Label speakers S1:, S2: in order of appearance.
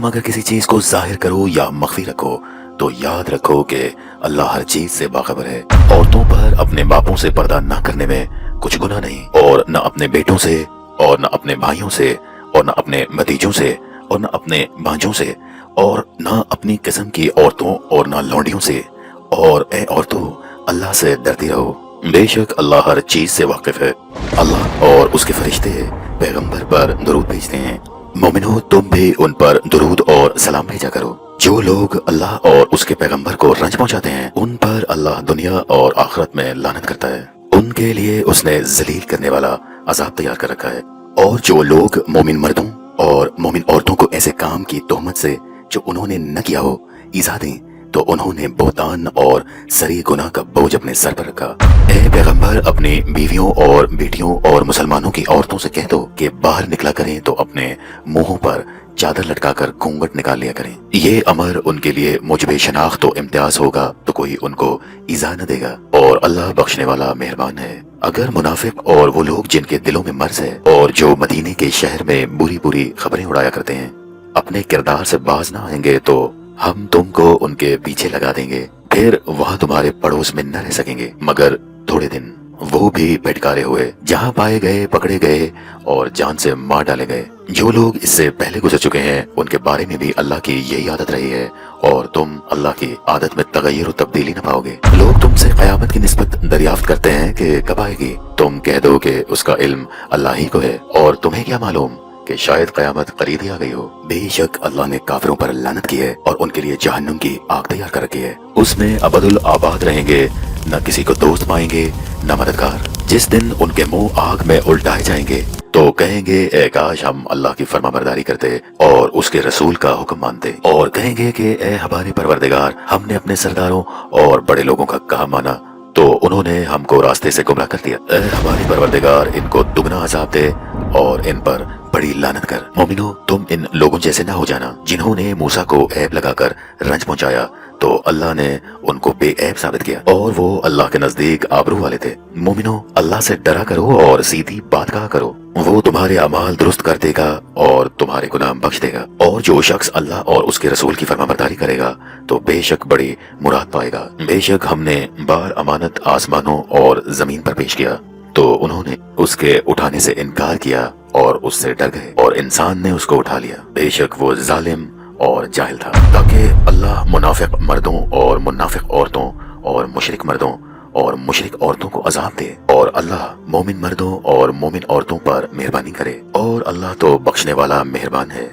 S1: तुम अगर किसी चीज को जाहिर करो या मख्फी रखो तो याद रखो कि अल्लाह हर चीज से बाखबर है। औरतों पर अपने बापों से पर्दा न करने में कुछ गुनाह नहीं, और न अपने बेटों से, और न अपने भाइयों से, और न अपने भतीजों से, और न अपने भांजों से, और न अपनी किस्म की औरतों और न लौंडियों से। और ए औरतों, अल्लाह से डरती रहो, बेशक अल्लाह हर चीज से वाकिफ है। अल्लाह और उसके फरिश्ते पैगंबर पर दुरूद भेजते हैं। मोमिनो, तुम भी उन पर दुरूद और सलाम भेजा करो। जो लोग अल्लाह और उसके पैगंबर को रंज पहुंचाते हैं उन पर अल्लाह दुनिया और आखिरत में लानत करता है। उनके लिए उसने जलील करने वाला अजाब तैयार कर रखा है। और जो लोग मोमिन मर्दों और मोमिन औरतों को ऐसे काम की तोहमत से जो उन्होंने न किया हो ईज़ा दें तो उन्होंने बोहतान और सरी गुनाह का बोझ अपने सर पर रखा। ए पैगंबर, अपनी बीवियों और बेटियों और मुसलमानों की औरतों से कह दो कि बाहर निकला करें तो अपने मुंहों पर चादर लटकाकर घूंघट निकाल लिया करें। ये अमर उनके लिए मुजबे शनाख्त तो इम्तियाज होगा तो कोई उनको ईज़ा न देगा, और अल्लाह बख्शने वाला मेहरबान है। अगर मुनाफिक और वो लोग जिनके दिलों में मर्ज है और जो मदीने के शहर में बुरी बुरी खबरें उड़ाया करते हैं अपने किरदार से बाज ना आएंगे तो हम तुमको उनके पीछे लगा देंगे, फिर वहाँ तुम्हारे पड़ोस में न रह सकेंगे मगर थोड़े दिन। वो भी फटकारे हुए, जहाँ पाए गए पकड़े गए और जान से मार डाले गए। जो लोग इससे पहले गुजर चुके हैं उनके बारे में भी अल्लाह की यही आदत रही है, और तुम अल्लाह की आदत में तगय्युर और तब्दीली न पाओगे। लोग तुमसे क़यामत की निस्बत दरियाफ्त करते हैं कि कब आएगी। तुम कह दो कि उसका इल्म अल्लाह ही को है, और तुम्हें क्या मालूम कि शायद क़यामत करीब ही आ गई हो। बेशक अल्लाह ने काफिरों पर लानत की है और उनके लिए जहन्नुम की आग तैयार कर रखी है। उसमें अबदुल आबाद रहेंगे, न किसी को दोस्त पाएंगे न मददगार। जिस दिन उनके मुंह आग में उल्टाए जाएंगे तो कहेंगे ए काश हम अल्लाह की फरमाबरदारी करते और उसके रसूल का हुक्म मानते, और कहेंगे कि ए हमारे परवरदिगार, हमने अपने सरदारों और बड़े लोगों का कहा माना तो उन्होंने हमको रास्ते से गुमराह कर दिया। ए हमारे परवरदिगार, इनको दुगना अज़ाब दे और इन पर बड़ी लानत कर। मोमिनो, तुम इन लोगों जैसे ना हो जाना जिन्होंने मूसा को ऐब लगाकर रंज पहुंचाया तो अल्लाह ने उनको बेऐब साबित किया और वो अल्लाह के नजदीक आबरू वाले थे। मोमिनो, अल्लाह से डरा करो और सीधी बात कहा करो, वो तुम्हारे अमाल दुरुस्त कर देगा और तुम्हारे गुनाह बख्श देगा। और जो शख्स अल्लाह और उसके रसूल की फरमाबरदारी करेगा तो बेशक बड़ी मुराद पाएगा। बेशक हमने बार अमानत आसमानों और जमीन पर पेश किया तो उन्होंने उसके उठाने से इनकार किया और उससे डर गए, और इंसान ने उसको उठा लिया। बेशक वो जालिम और जाहिल था। ताकि अल्लाह मुनाफिक मर्दों और मुनाफिक औरतों और मुशरिक मर्दों और मुशरिक औरतों को अजाब दे, और अल्लाह मोमिन मर्दों और मोमिन औरतों पर मेहरबानी करे, और अल्लाह तो बख्शने वाला मेहरबान है।